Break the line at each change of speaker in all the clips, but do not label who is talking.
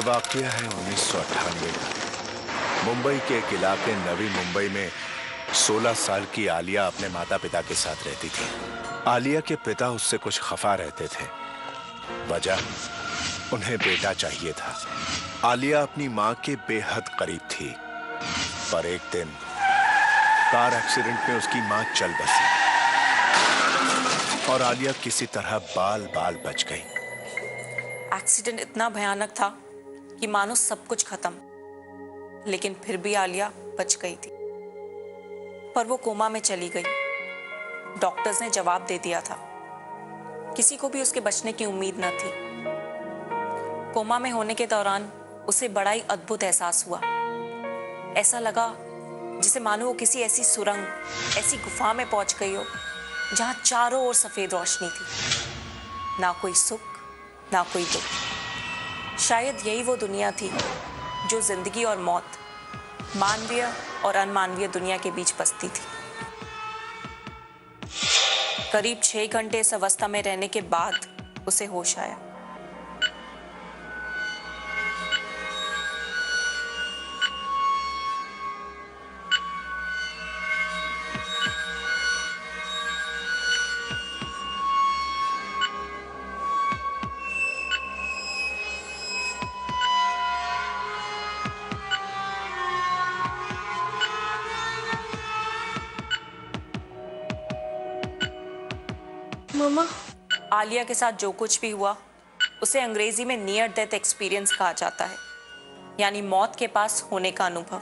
वाकया है 1998 का। मुंबई के एक इलाके नवी मुंबई में 16 साल की आलिया अपने माता पिता के साथ रहती थी। आलिया के पिता उससे कुछ खफा रहते थे। वजह, उन्हें बेटा चाहिए था। आलिया अपनी मां के बेहद करीब थी, पर एक दिन कार एक्सीडेंट में उसकी मां चल बसी और आलिया किसी तरह बाल बाल बच गई।
एक्सीडेंट इतना भयानक था कि मानो सब कुछ खत्म, लेकिन फिर भी आलिया बच गई थी। पर वो कोमा में चली गई। डॉक्टर्स ने जवाब दे दिया था। किसी को भी उसके बचने की उम्मीद न थी। कोमा में होने के दौरान उसे बड़ा ही अद्भुत एहसास हुआ। ऐसा लगा जैसे मानो वो किसी ऐसी सुरंग, ऐसी गुफा में पहुंच गई हो जहां चारों ओर सफेद रोशनी थी। ना कोई सुख, ना कोई दुख। शायद यही वो दुनिया थी जो जिंदगी और मौत, मानवीय और अनमानवीय दुनिया के बीच बसती थी। करीब 6 घंटे इस अवस्था में रहने के बाद उसे होश आया।
मामा,
आलिया के साथ जो कुछ भी हुआ उसे अंग्रेजी में नियर डेथ एक्सपीरियंस कहा जाता है, यानी मौत के पास होने का अनुभव।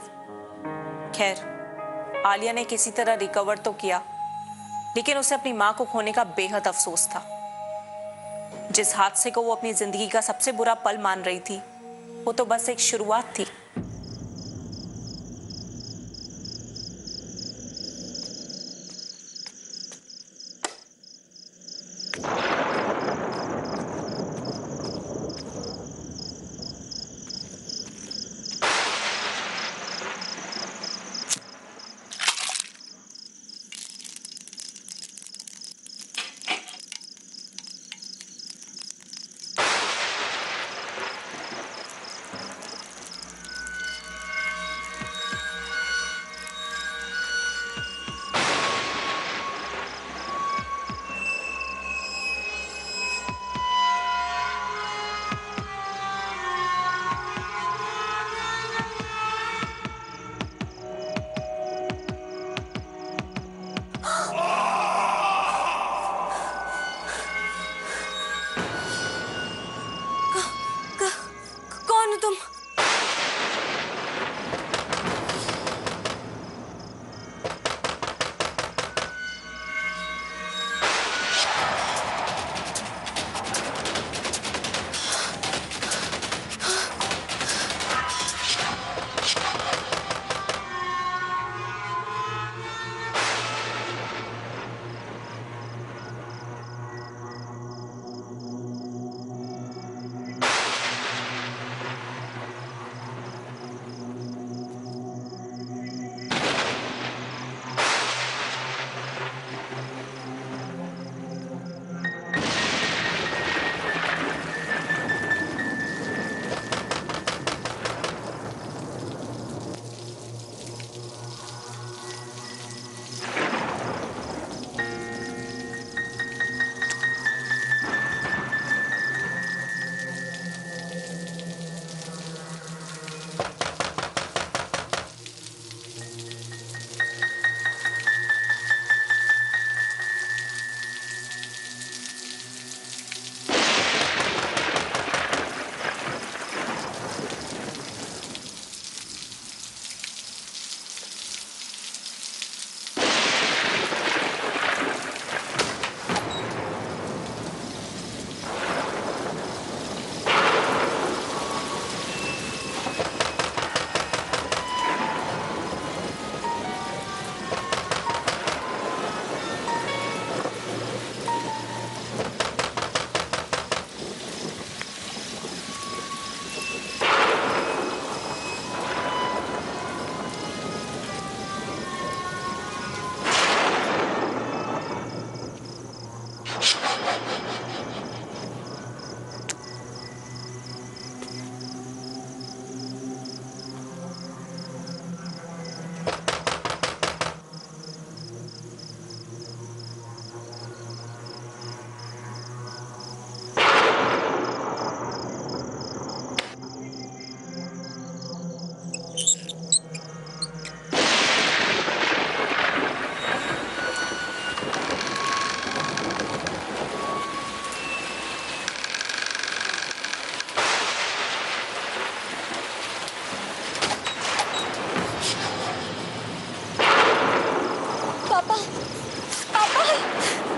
खैर, आलिया ने किसी तरह रिकवर तो किया, लेकिन उसे अपनी मां को खोने का बेहद अफसोस था। जिस हादसे को वो अपनी जिंदगी का सबसे बुरा पल मान रही थी, वो तो बस एक शुरुआत थी।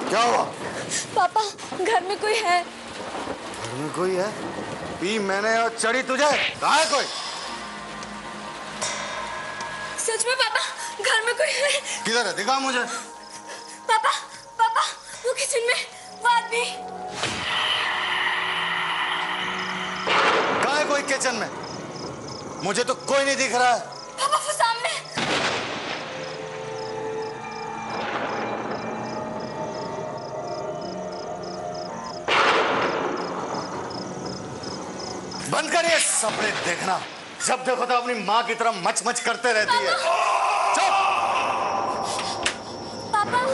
क्या हुआ?
पापा, घर में कोई है।
घर में कोई है? पी मैंने और चढ़ी तुझे। कहाँ है कोई?
सच में पापा, घर में कोई है।
किधर है? दिखा मुझे।
पापा, पापा, वो किचन में, वो आदमी।
कहाँ है कोई किचन में? मुझे तो कोई नहीं दिख रहा है।
पापा, वो सामने।
बंद करिए सपने देखना। जब देखो तो अपनी माँ की तरह मच मच करते रहती है। चुप।
पापा,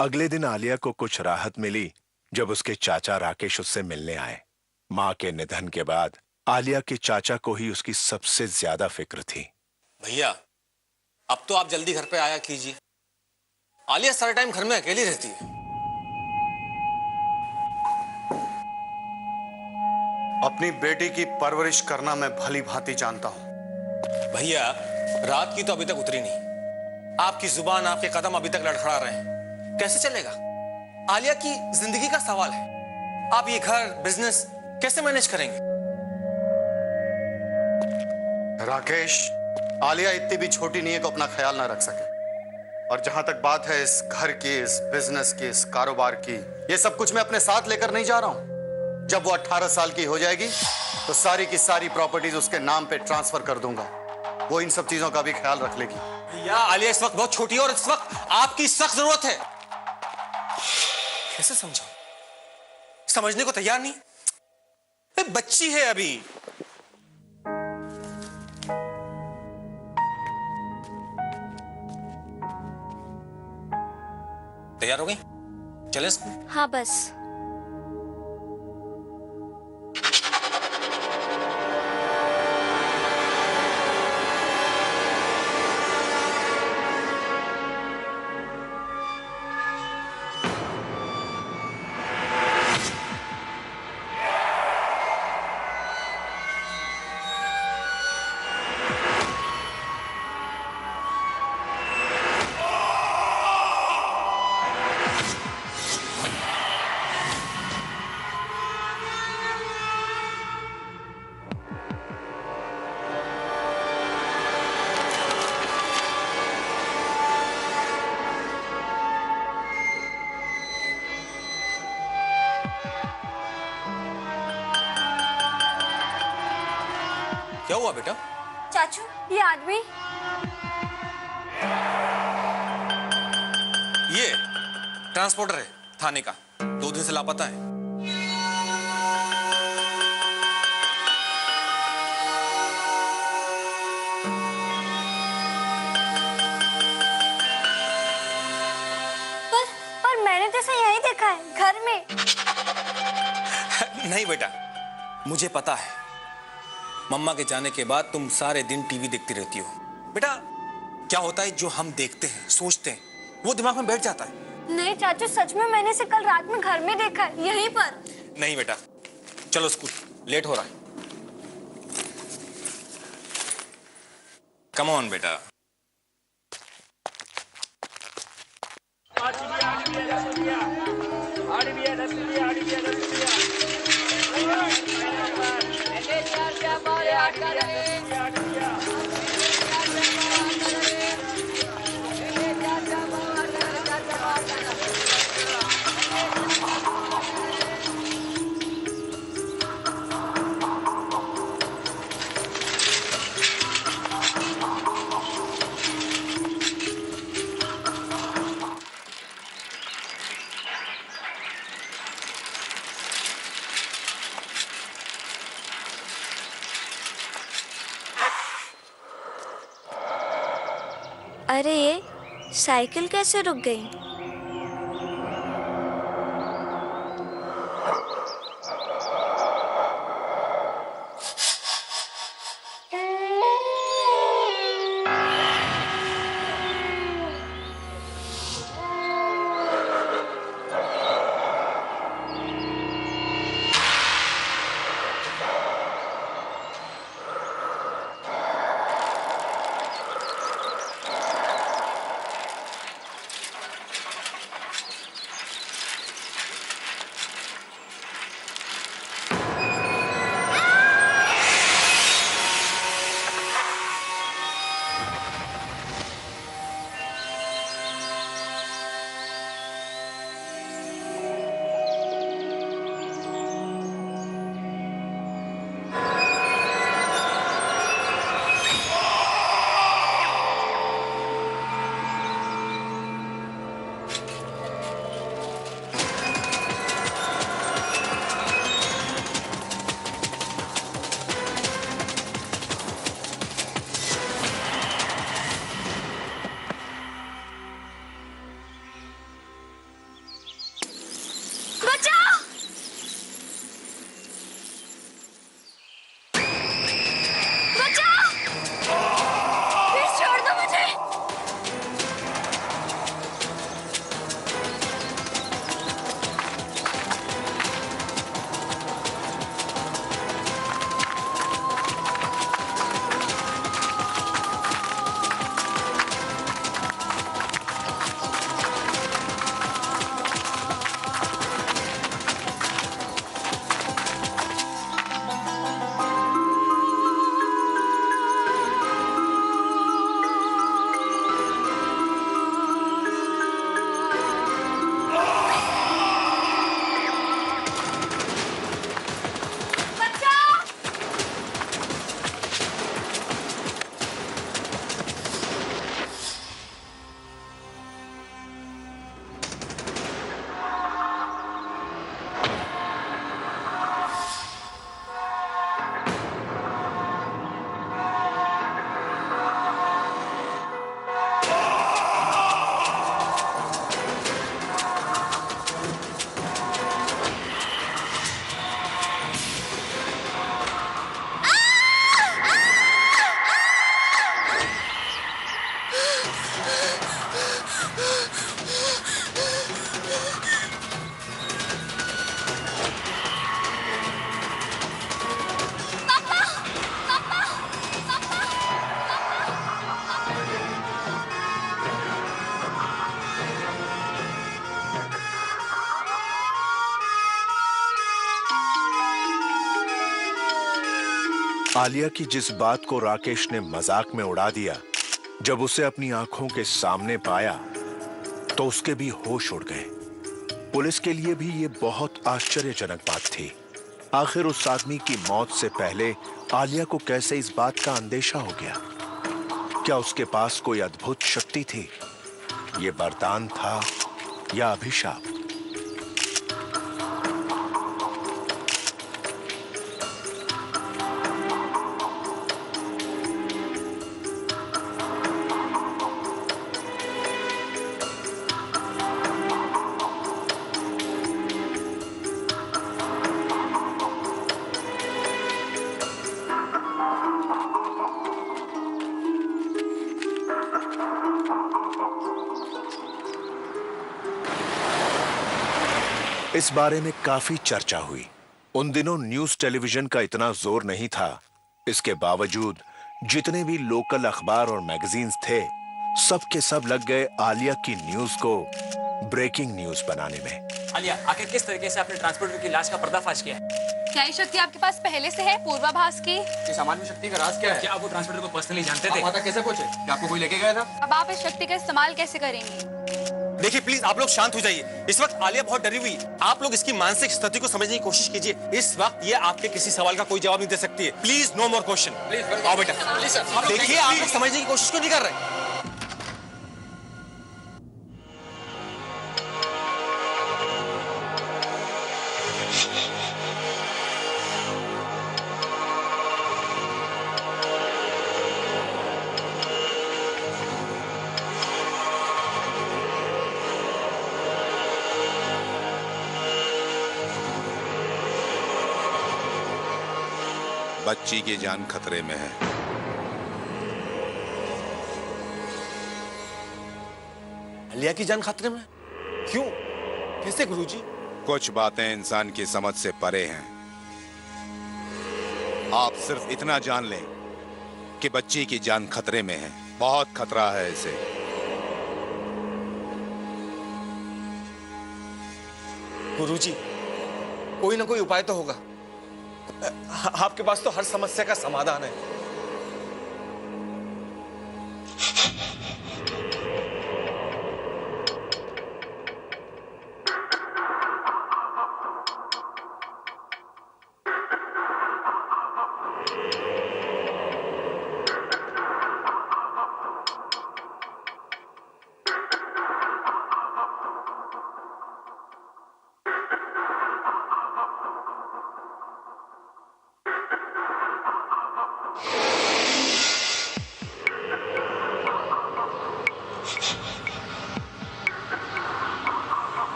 अगले दिन आलिया को कुछ राहत मिली जब उसके चाचा राकेश उससे मिलने आए। मां के निधन के बाद आलिया के चाचा को ही उसकी सबसे ज्यादा फिक्र थी।
भैया, अब तो आप जल्दी घर पे आया कीजिए। आलिया सारा टाइम घर में अकेली रहती है।
अपनी बेटी की परवरिश करना मैं भली भांति जानता हूं।
भैया, रात की तो अभी तक उतरी नहीं। आपकी जुबान, आपके कदम अभी तक लड़खड़ा रहे हैं। कैसे चलेगा? आलिया की जिंदगी का सवाल है। आप ये घर, बिजनेस कैसे मैनेज करेंगे?
राकेश, आलिया इतनी भी छोटी नहीं है कि अपना ख्याल ना रख सके। और जहां तक बात है इस घर की, इस बिजनेस की, इस कारोबार की, ये सब कुछ मैं अपने साथ लेकर नहीं जा रहा हूं। जब वो 18 साल की हो जाएगी तो सारी की सारी प्रॉपर्टीज उसके नाम पे ट्रांसफर कर दूंगा। वो इन सब चीजों का भी ख्याल रख लेगी।
भैया, आलिया इस वक्त बहुत छोटी है और इस वक्त आपकी सख्त जरूरत है। कैसे समझाऊं? समझने को तैयार नहीं। बच्ची है अभी। तैयार हो गई? चले स्कूल?
हाँ बस।
क्या हुआ बेटा?
चाचू, ये आदमी।
ये ट्रांसपोर्टर है थाने का। 2 दिन से लापता है।
पर मैंने तो इसे यहीं देखा है, घर में।
नहीं बेटा, मुझे पता है। मम्मा के जाने के बाद तुम सारे दिन टीवी देखती रहती हो। बेटा, क्या होता है जो हम देखते हैं, सोचते हैं, वो दिमाग में बैठ जाता है।
नहीं चाचू, सच में मैंने इसे कल रात में घर में देखा है, यहीं पर।
नहीं बेटा, चलो स्कूल, लेट हो रहा है। कम ऑन बेटा।
अरे ये साइकिल कैसे रुक गई?
आलिया की जिस बात को राकेश ने मजाक में उड़ा दिया, जब उसे अपनी आंखों के सामने पाया तो उसके भी होश उड़ गए। पुलिस के लिए भी ये बहुत आश्चर्यजनक बात थी। आखिर उस आदमी की मौत से पहले आलिया को कैसे इस बात का अंदेशा हो गया? क्या उसके पास कोई अद्भुत शक्ति थी? ये वरदान था या अभिशाप? इस बारे में काफी चर्चा हुई। उन दिनों न्यूज टेलीविजन का इतना जोर नहीं था। इसके बावजूद जितने भी लोकल अखबार और मैगजीन्स थे, सब के सब लग गए आलिया की न्यूज को ब्रेकिंग न्यूज बनाने में।
आलिया, आखिर किस तरीके से आपने ट्रांसपोर्टर की लाश का पर्दाफाश किया है?
क्या ये शक्ति आपके पास पहले से है, पूर्वाभास की?
इस सामान्य शक्ति का राज क्या है? क्या आप वो ट्रांसपोर्टर को पर्सनली जानते थे?
वहाँ तक कैसे पहुंचे? क्या आपको कोई लेके गया था?
अब आप इस शक्ति का इस्तेमाल कैसे करेंगे?
देखिए प्लीज आप लोग शांत हो जाइए। इस वक्त आलिया बहुत डरी हुई। आप लोग इसकी मानसिक स्थिति को समझने की कोशिश कीजिए। इस वक्त ये आपके किसी सवाल का कोई जवाब नहीं दे सकती है। Please no more question. Please आओ बेटा। देखिए आप लोग समझने की कोशिश क्यों नहीं कर रहे?
बच्ची की जान खतरे में है।
आलिया की जान खतरे में? क्यों? कैसे गुरुजी?
कुछ बातें इंसान की समझ से परे हैं। आप सिर्फ इतना जान लें कि बच्ची की जान खतरे में है। बहुत खतरा है इसे।
गुरुजी, कोई ना कोई उपाय तो होगा। आपके पास तो हर समस्या का समाधान है।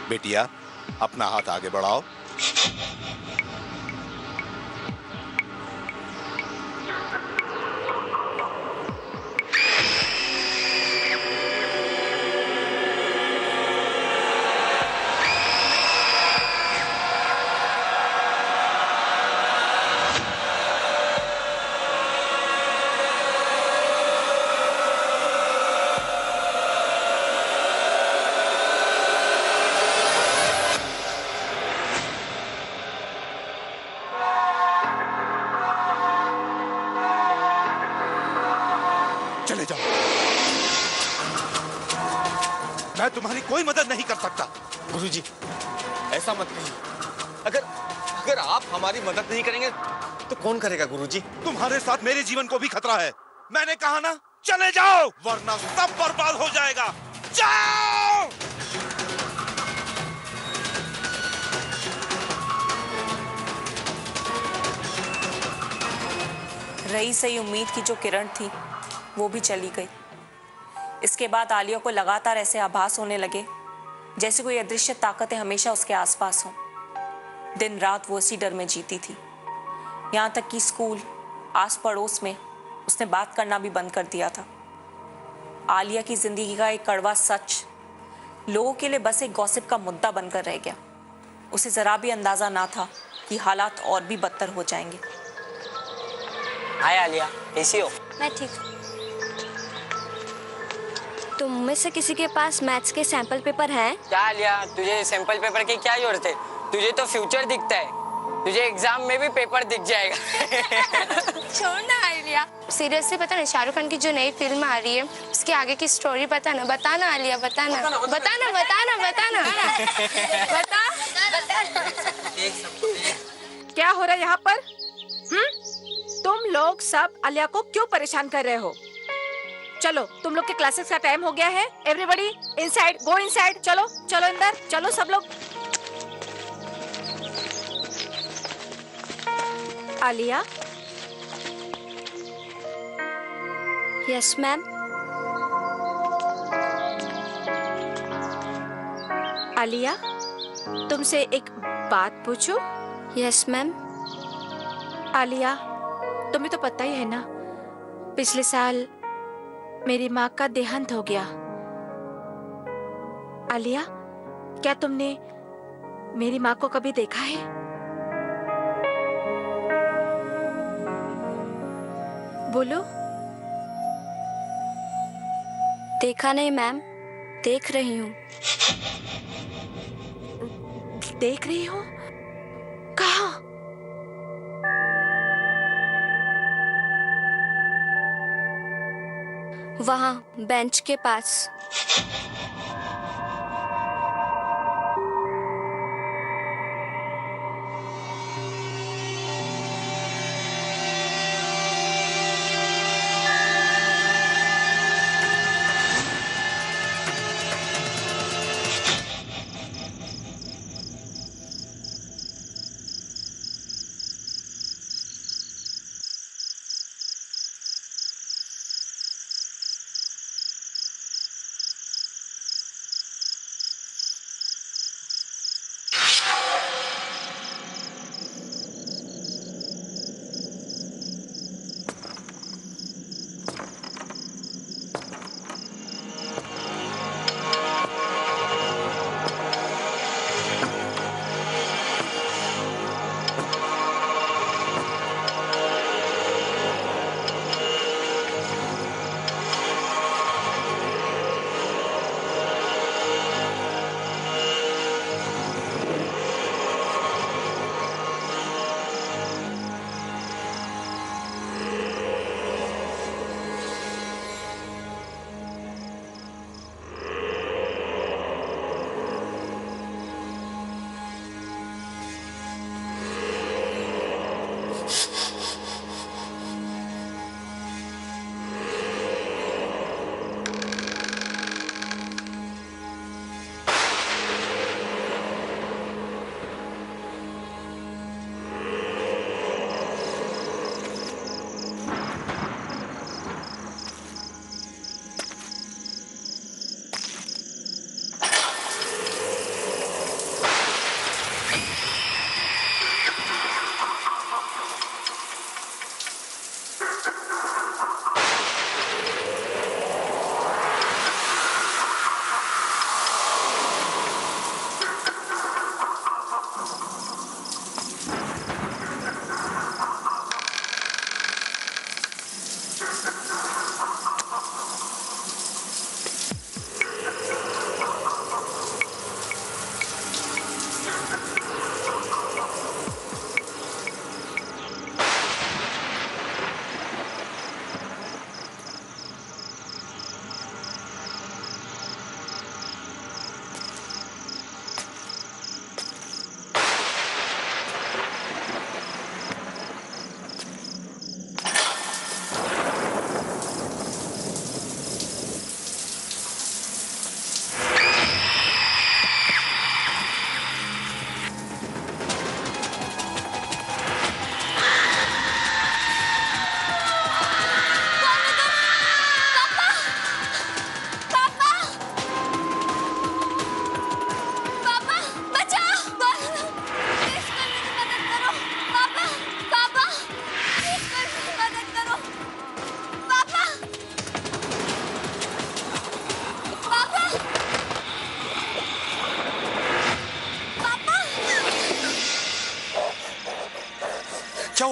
बेटिया, अपना हाथ आगे बढ़ाओ। चले जाओ। मैं तुम्हारी कोई मदद नहीं कर सकता।
गुरुजी, ऐसा मत कहिए। अगर आप हमारी मदद नहीं करेंगे तो कौन करेगा गुरुजी?
तुम्हारे साथ मेरे जीवन को भी खतरा है। मैंने कहा ना, चले जाओ वरना सब बर्बाद हो जाएगा। जाओ।
रही सही उम्मीद की जो किरण थी वो भी चली गई। इसके बाद आलिया को लगातार ऐसे आभास होने लगे जैसे कोई अदृश्य ताकतें हमेशा उसके आसपास हों। दिन रात वो इसी डर में जीती थी। यहाँ तक कि स्कूल, आस पड़ोस में उसने बात करना भी बंद कर दिया था। आलिया की जिंदगी का एक कड़वा सच लोगों के लिए बस एक गॉसिप का मुद्दा बनकर रह गया। उसे जरा भी अंदाजा ना था कि हालात और भी बदतर हो जाएंगे।
हाय आलिया, कैसी हो?
मैं ठीक हूँ। तुम में से किसी के पास मैथ्स के सैंपल पेपर हैं?
क्या आलिया, तुझे सैंपल पेपर की क्या जरूरत है? तुझे तो फ्यूचर दिखता है, तुझे एग्जाम में भी पेपर दिख जाएगा।
छोड़ ना आलिया। सीरियसली पता ना, शाहरुख खान की जो नई फिल्म आ रही है उसके आगे की स्टोरी पता ना? बताना आलिया, बताना बताना बताना बताना बता।
क्या हो रहा है यहाँ पर? तुम लोग सब आलिया को क्यों परेशान कर रहे हो? चलो, तुम लोग के क्लासेस का टाइम हो गया है। Everybody inside, go inside. चलो चलो अंदर चलो सब लोग। आलिया।
Yes ma'am.
आलिया, तुमसे एक बात पूछूं?
Yes ma'am.
आलिया, तुम्हें तो पता ही है ना, पिछले साल मेरी माँ का देहांत हो गया। आलिया, क्या तुमने मेरी माँ को कभी देखा है? बोलो।
देखा नहीं मैम, देख रही हूँ।
देख रही हो? कहाँ?
वहाँ बेंच के पास।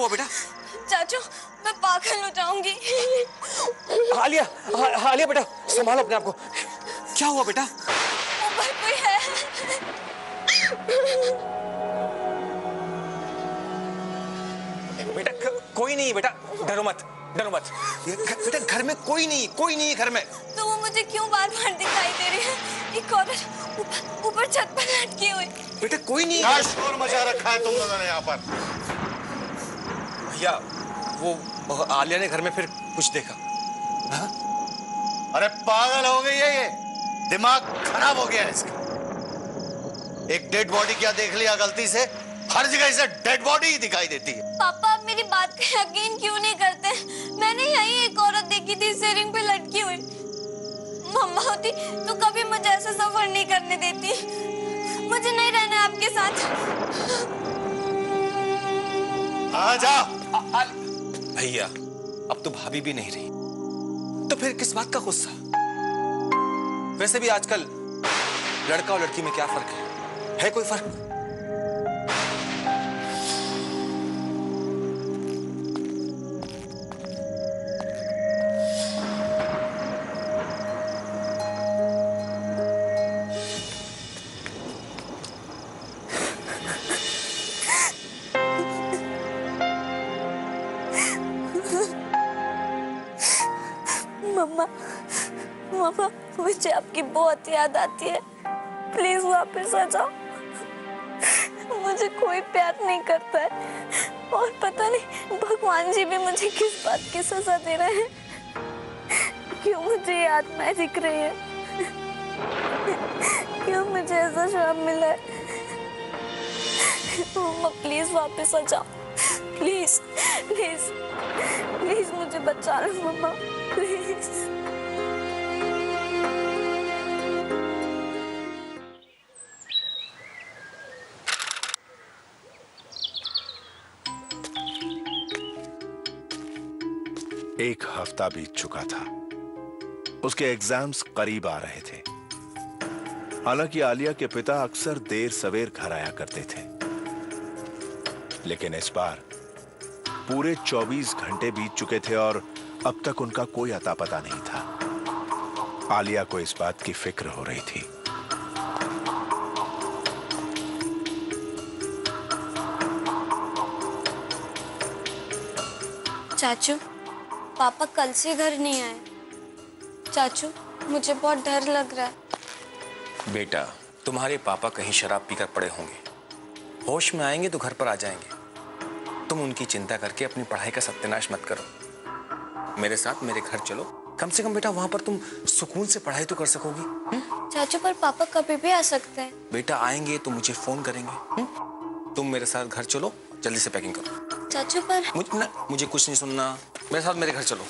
हुआ बेटा?
चाचू मैं पागल हो जाऊंगी।
आलिया, आलिया बेटा संभालो अपने आप को। क्या हुआ बेटा?
ऊपर कोई है।
बेटा कोई नहीं बेटा, डरो मत, डरो मत। बेटा घर में कोई नहीं है घर में।
तो वो मुझे क्यों बार-बार दिखाई दे रही है? एक औरत ऊपर छत पर लटकी हुई।
बेटा कोई नहीं।
क्या शोर मचा रखा है तुम लोगों ने यहाँ पर?
भैया वो आलिया ने घर में फिर कुछ देखा। हाँ?
अरे पागल हो गई है ये, दिमाग खराब हो गया है इसका। एक डेड बॉडी क्या देख लिया गलती से? हर जगह इसे डेड बॉडी ही दिखाई देती है।
पापा आप मेरी बात का यकीन क्यों नहीं करते? मैंने यही एक औरत देखी थी स्टीयरिंग पे लटकी हुई। मम्मा होती तो कभी मुझे ऐसा सफर नहीं करने देती। मुझे नहीं रहना है आपके साथ।
आ जा।
भैया अब तो भाभी भी नहीं रही, तो फिर किस बात का गुस्सा? वैसे भी आजकल लड़का और लड़की में क्या फर्क है कोई फर्क?
मम्मा, मम्मा मुझे आपकी बहुत याद आती है। प्लीज वापस आ जाओ। मुझे कोई प्यार नहीं करता है और पता नहीं भगवान जी भी मुझे किस बात की सजा दे रहे हैं। क्यों मुझे ये आत्माएं दिख रही है? क्यों मुझे ऐसा श्राप मिला है? मम्मा प्लीज वापस आ जाओ। प्लीज प्लीज प्लीज मुझे बचा लो मम्मा, प्लीज।
एक हफ्ता बीत चुका था। उसके एग्जाम्स करीब आ रहे थे। हालांकि आलिया के पिता अक्सर देर सवेर घर आया करते थे, लेकिन इस बार पूरे 24 घंटे बीत चुके थे और अब तक उनका कोई अता पता नहीं था। आलिया को इस बात की फिक्र हो रही थी।
चाचू पापा कल से घर नहीं आए। चाचू मुझे बहुत डर लग रहा है।
बेटा तुम्हारे पापा कहीं शराब पीकर पड़े होंगे, होश में आएंगे तो घर पर आ जाएंगे। तुम उनकी चिंता करके अपनी पढ़ाई का सत्यानाश मत करो। मेरे साथ मेरे घर चलो, कम से कम बेटा वहां पर तुम सुकून से पढ़ाई तो कर सकोगी।
चाचू पर पापा कभी भी आ सकते हैं।
बेटा आएंगे तो मुझे फोन करेंगे। तुम मेरे साथ घर चलो, जल्दी से पैकिंग करो।
चाचू पर
मुझे कुछ नहीं सुनना, मेरे साथ मेरे घर चलो।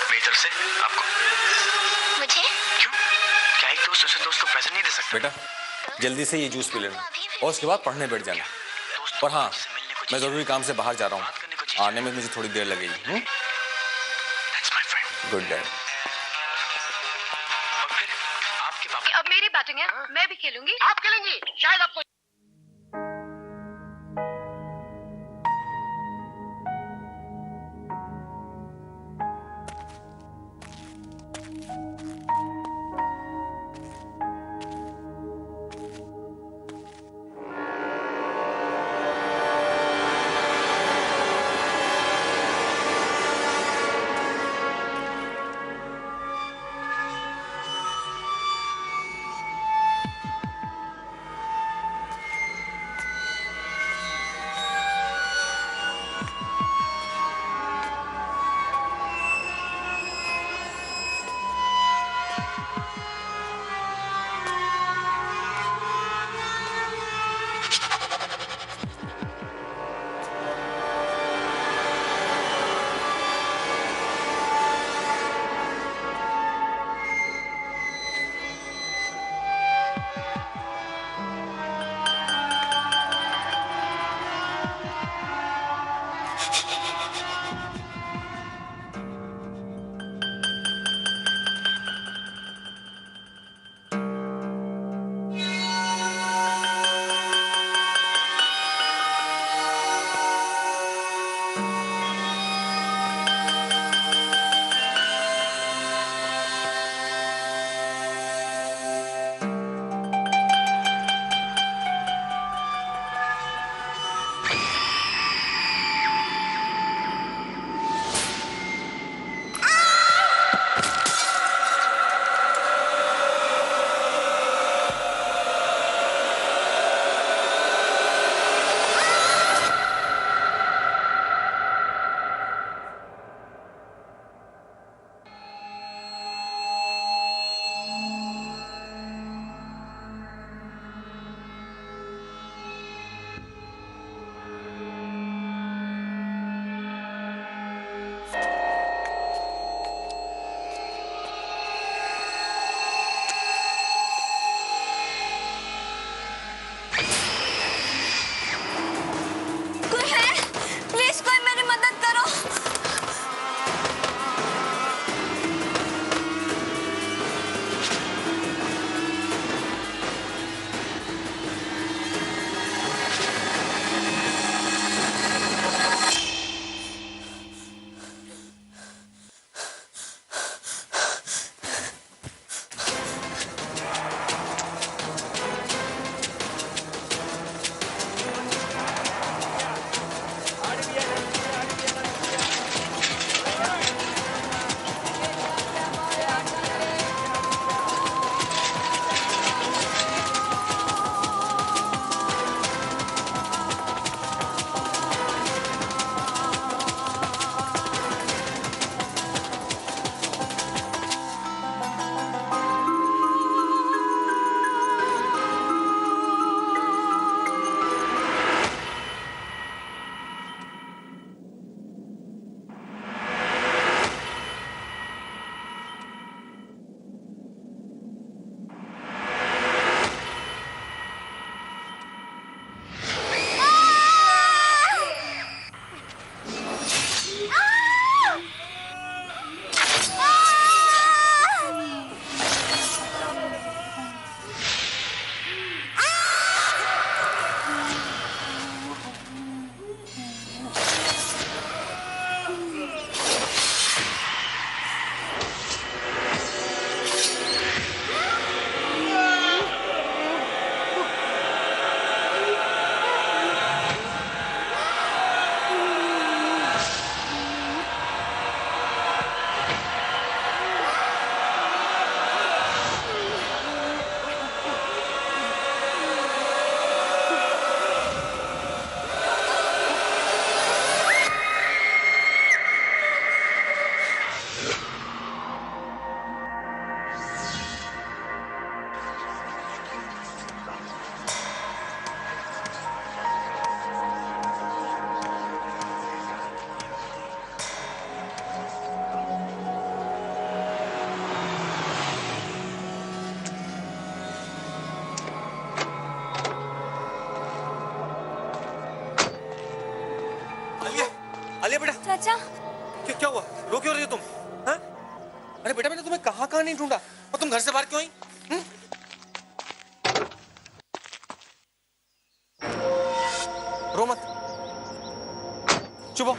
मेरी तरफ से आपको।
मुझे
क्यों? क्या एक दोस्त दूसरे दोस्त को पैसे नहीं दे सकता?
बेटा जल्दी से ये जूस पी लेना और उसके बाद पढ़ने बैठ जाना। और हाँ, मैं जरूरी काम से बाहर जा रहा हूँ, आने में मुझे थोड़ी देर लगेगी। Good dad.
और फिर आपके पापा।
अब मेरी बैटिंग है, मैं भी खेलूंगी।
आप खेलेंगी? शायद आपको।
आलिया बेटा,
चाचा
क्या हुआ? रो क्यों रही हो तुम? हाँ? अरे बेटा, मैंने तुम्हें कहाँ नहीं ढूंढा, और तुम घर से बाहर क्यों आई? रो मत, चुप हो।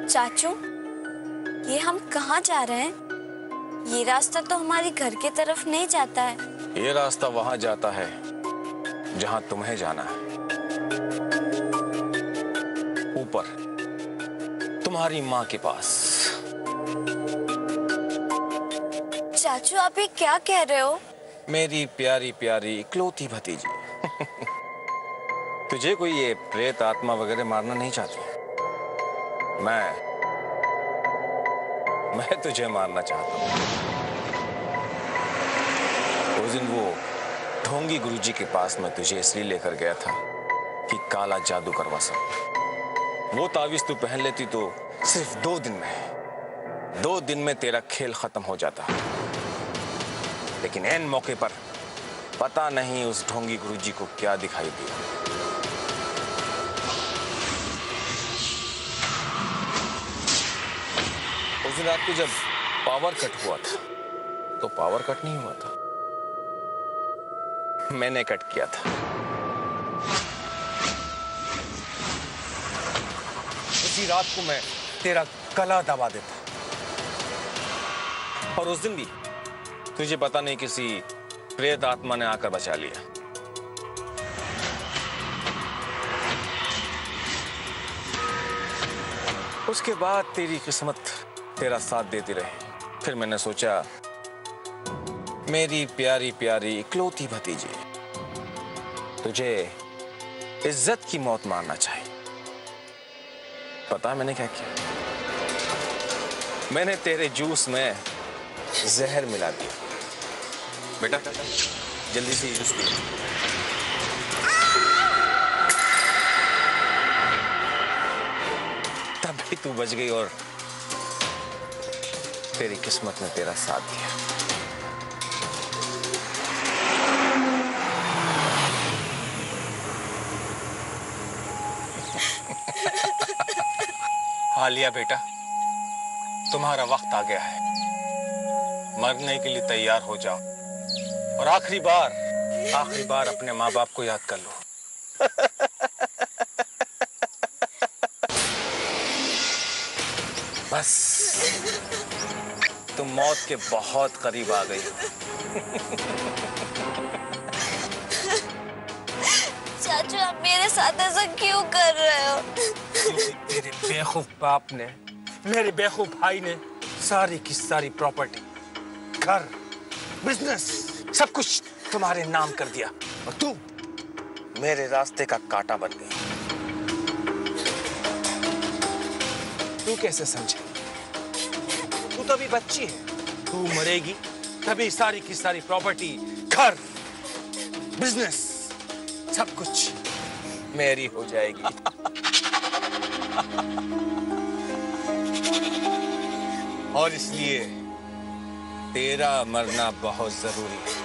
चाचू, ये हम कहाँ जा रहे हैं? ये रास्ता तो हमारे घर की तरफ नहीं जाता है।
ये रास्ता वहां जाता है जहां तुम्हें जाना है, ऊपर तुम्हारी माँ के पास।
चाचू, आप ये क्या कह रहे हो?
मेरी प्यारी प्यारी इकलौती भतीजी। तुझे कोई ये प्रेत आत्मा वगैरह मारना नहीं चाहती। मैं तुझे मारना चाहता हूँ। उस दिन वो ढोंगी गुरुजी के पास मैं तुझे इसलिए लेकर गया था कि काला जादू करवा सकूं। वो तावीज तू पहन लेती तो सिर्फ 2 दिन में तेरा खेल खत्म हो जाता। लेकिन ऐन मौके पर पता नहीं उस ढोंगी गुरुजी को क्या दिखाई दिया। उस दिन रात को जब पावर कट हुआ था, तो पावर कट नहीं हुआ था, मैंने कट किया था। उसी रात को मैं तेरा गला दबा देता, और उस दिन भी तुझे पता नहीं किसी प्रेत आत्मा ने आकर बचा लिया। उसके बाद तेरी किस्मत तेरा साथ देती रही। फिर मैंने सोचा, मेरी प्यारी प्यारी इकलौती भतीजी, तुझे इज्जत की मौत मारना चाहिए। पता मैंने क्या किया? मैंने तेरे जूस में जहर मिला दिया। बेटा, जल्दी से जूस पी। तब भी तू बच गई और तेरी किस्मत ने तेरा साथ दिया। आलिया बेटा, तुम्हारा वक्त आ गया है। मरने के लिए तैयार हो जाओ और आखिरी बार अपने माँ बाप को याद कर लो। बस तुम मौत के बहुत करीब आ गई।
चाचू, आप मेरे साथ ऐसा क्यों कर रहे हो?
तेरे बेवकूफ बाप ने, मेरे बेवकूफ भाई ने सारी की सारी प्रॉपर्टी, घर, बिजनेस, सब कुछ तुम्हारे नाम कर दिया, और तू मेरे रास्ते का कांटा बन गई। तू कैसे समझे? तू तो अभी बच्ची है। तू मरेगी तभी सारी की सारी प्रॉपर्टी, घर, बिजनेस, सब कुछ मेरी हो जाएगी। और इसलिए तेरा मरना बहुत जरूरी है।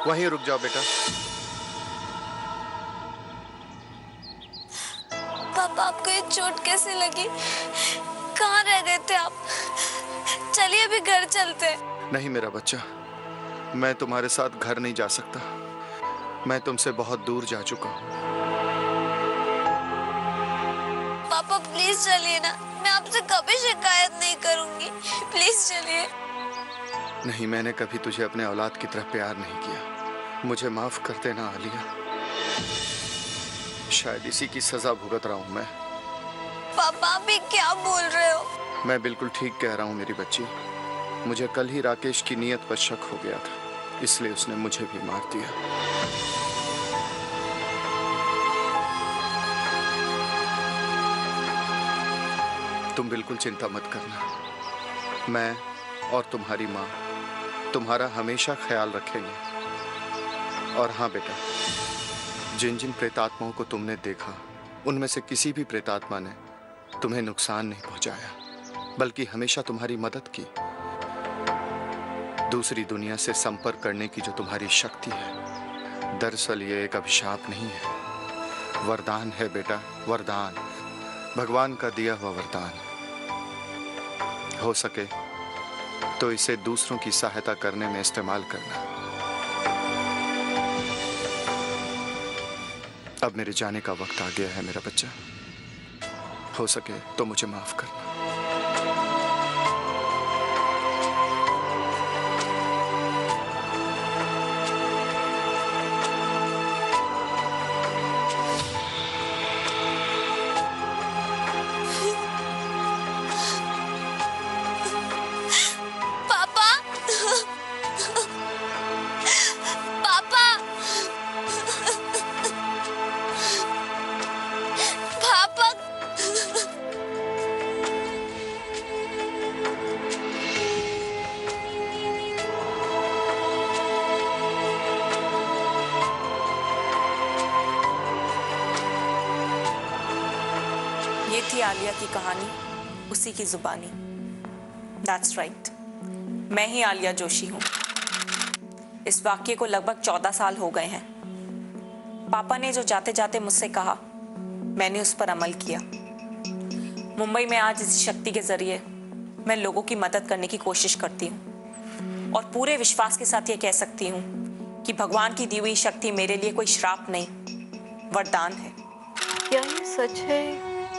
वहीं रुक जाओ बेटा।
पापा आपको ये चोट कैसे लगी? कहाँ रह गए थे आप? चलिए अभी घर चलते हैं।
नहीं मेरा बच्चा, मैं तुम्हारे साथ घर नहीं जा सकता। मैं तुमसे बहुत दूर जा चुका हूँ।
पापा प्लीज चलिए ना, मैं आपसे कभी शिकायत नहीं करूंगी। प्लीज चलिए।
नहीं, मैंने कभी तुझे अपने औलाद की तरह प्यार नहीं किया। मुझे माफ कर देना आलिया। शायद इसी की सजा भुगत रहा हूँ मैं।
पापा अभी क्या बोल रहे हो?
मैं बिल्कुल ठीक कह रहा हूँ मेरी बच्ची। मुझे कल ही राकेश की नीयत पर शक हो गया था, इसलिए उसने मुझे भी मार दिया। तुम बिल्कुल चिंता मत करना। मैं और तुम्हारी माँ तुम्हारा हमेशा ख्याल रखेंगे। और हाँ बेटा, जिन जिन प्रेतात्माओं को तुमने देखा, उनमें से किसी भी प्रेतात्मा ने तुम्हें नुकसान नहीं पहुंचाया, बल्कि हमेशा तुम्हारी मदद की। दूसरी दुनिया से संपर्क करने की जो तुम्हारी शक्ति है, दरअसल ये एक अभिशाप नहीं है, वरदान है बेटा, वरदान। भगवान का दिया हुआ वरदान। हो सके तो इसे दूसरों की सहायता करने में इस्तेमाल करना। अब मेरे जाने का वक्त आ गया है मेरा बच्चा। हो सके तो मुझे माफ करना।
ये थी आलिया की कहानी, उसी की जुबानी। दैट्स राइट, मैं ही आलिया जोशी हूँ। इस वाक्य को लगभग 14 साल हो गए हैं। पापा ने जो जाते जाते मुझसे कहा, मैंने उस पर अमल किया। मुंबई में आज इसी शक्ति के जरिए मैं लोगों की मदद करने की कोशिश करती हूँ, और पूरे विश्वास के साथ ये कह सकती हूँ कि भगवान की दी हुई शक्ति मेरे लिए कोई श्राप नहीं, वरदान है।
क्या ये सच है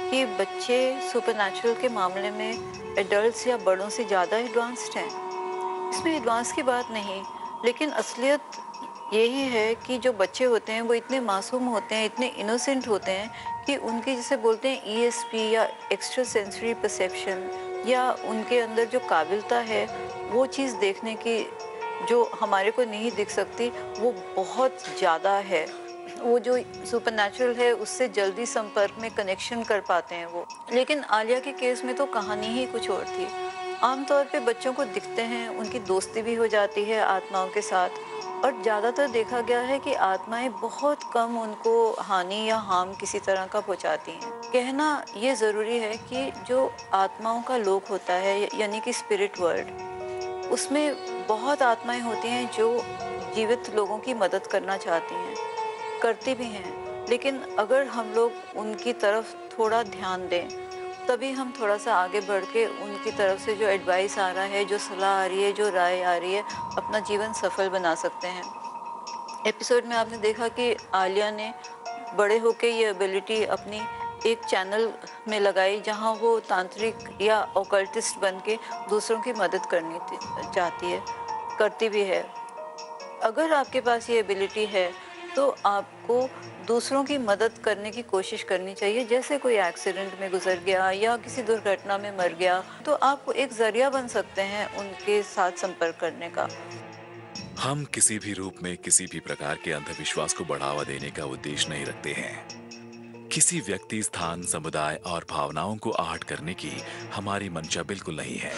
कि बच्चे सुपरनैचुरल के मामले में एडल्ट्स या बड़ों से ज़्यादा एडवांस्ड हैं? इसमें एडवांस की बात नहीं, लेकिन असलियत यही है कि जो बच्चे होते हैं वो इतने मासूम होते हैं, इतने इनोसेंट होते हैं कि उनकी जिसे बोलते हैं ESP या एक्स्ट्रा सेंसरी परसेप्शन, या उनके अंदर जो काबिलता है वो चीज़ देखने की जो हमारे को नहीं दिख सकती, वो बहुत ज़्यादा है। वो जो सुपरनैचुरल है उससे जल्दी संपर्क में कनेक्शन कर पाते हैं वो। लेकिन आलिया के केस में तो कहानी ही कुछ और थी। आमतौर पे बच्चों को दिखते हैं, उनकी दोस्ती भी हो जाती है आत्माओं के साथ, और ज़्यादातर देखा गया है कि आत्माएं बहुत कम उनको हानि या हार्म किसी तरह का पहुंचाती हैं। कहना ये ज़रूरी है कि जो आत्माओं का लोक होता है, यानी कि स्पिरिट वर्ल्ड, उसमें बहुत आत्माएं होती हैं जो जीवित लोगों की मदद करना चाहती हैं, करती भी हैं। लेकिन अगर हम लोग उनकी तरफ थोड़ा ध्यान दें, तभी हम थोड़ा सा आगे बढ़ के उनकी तरफ से जो एडवाइस आ रहा है, जो सलाह आ रही है, जो राय आ रही है, अपना जीवन सफल बना सकते हैं। एपिसोड में आपने देखा कि आलिया ने बड़े होके ये एबिलिटी अपनी एक चैनल में लगाई, जहां वो तांत्रिक या ऑकल्टिस्ट बन के दूसरों की मदद करनी चाहती है, करती भी है। अगर आपके पास ये एबिलिटी है तो आपको दूसरों की मदद करने की कोशिश करनी चाहिए। जैसे कोई एक्सीडेंट में गुजर गया या किसी दुर्घटना में मर गया, तो आप एक जरिया बन सकते हैं उनके साथ संपर्क करने का।
हम किसी भी रूप में किसी भी प्रकार के अंधविश्वास को बढ़ावा देने का उद्देश्य नहीं रखते हैं। किसी व्यक्ति, स्थान, समुदाय और भावनाओं को आहट करने की हमारी मंशा बिल्कुल नहीं है।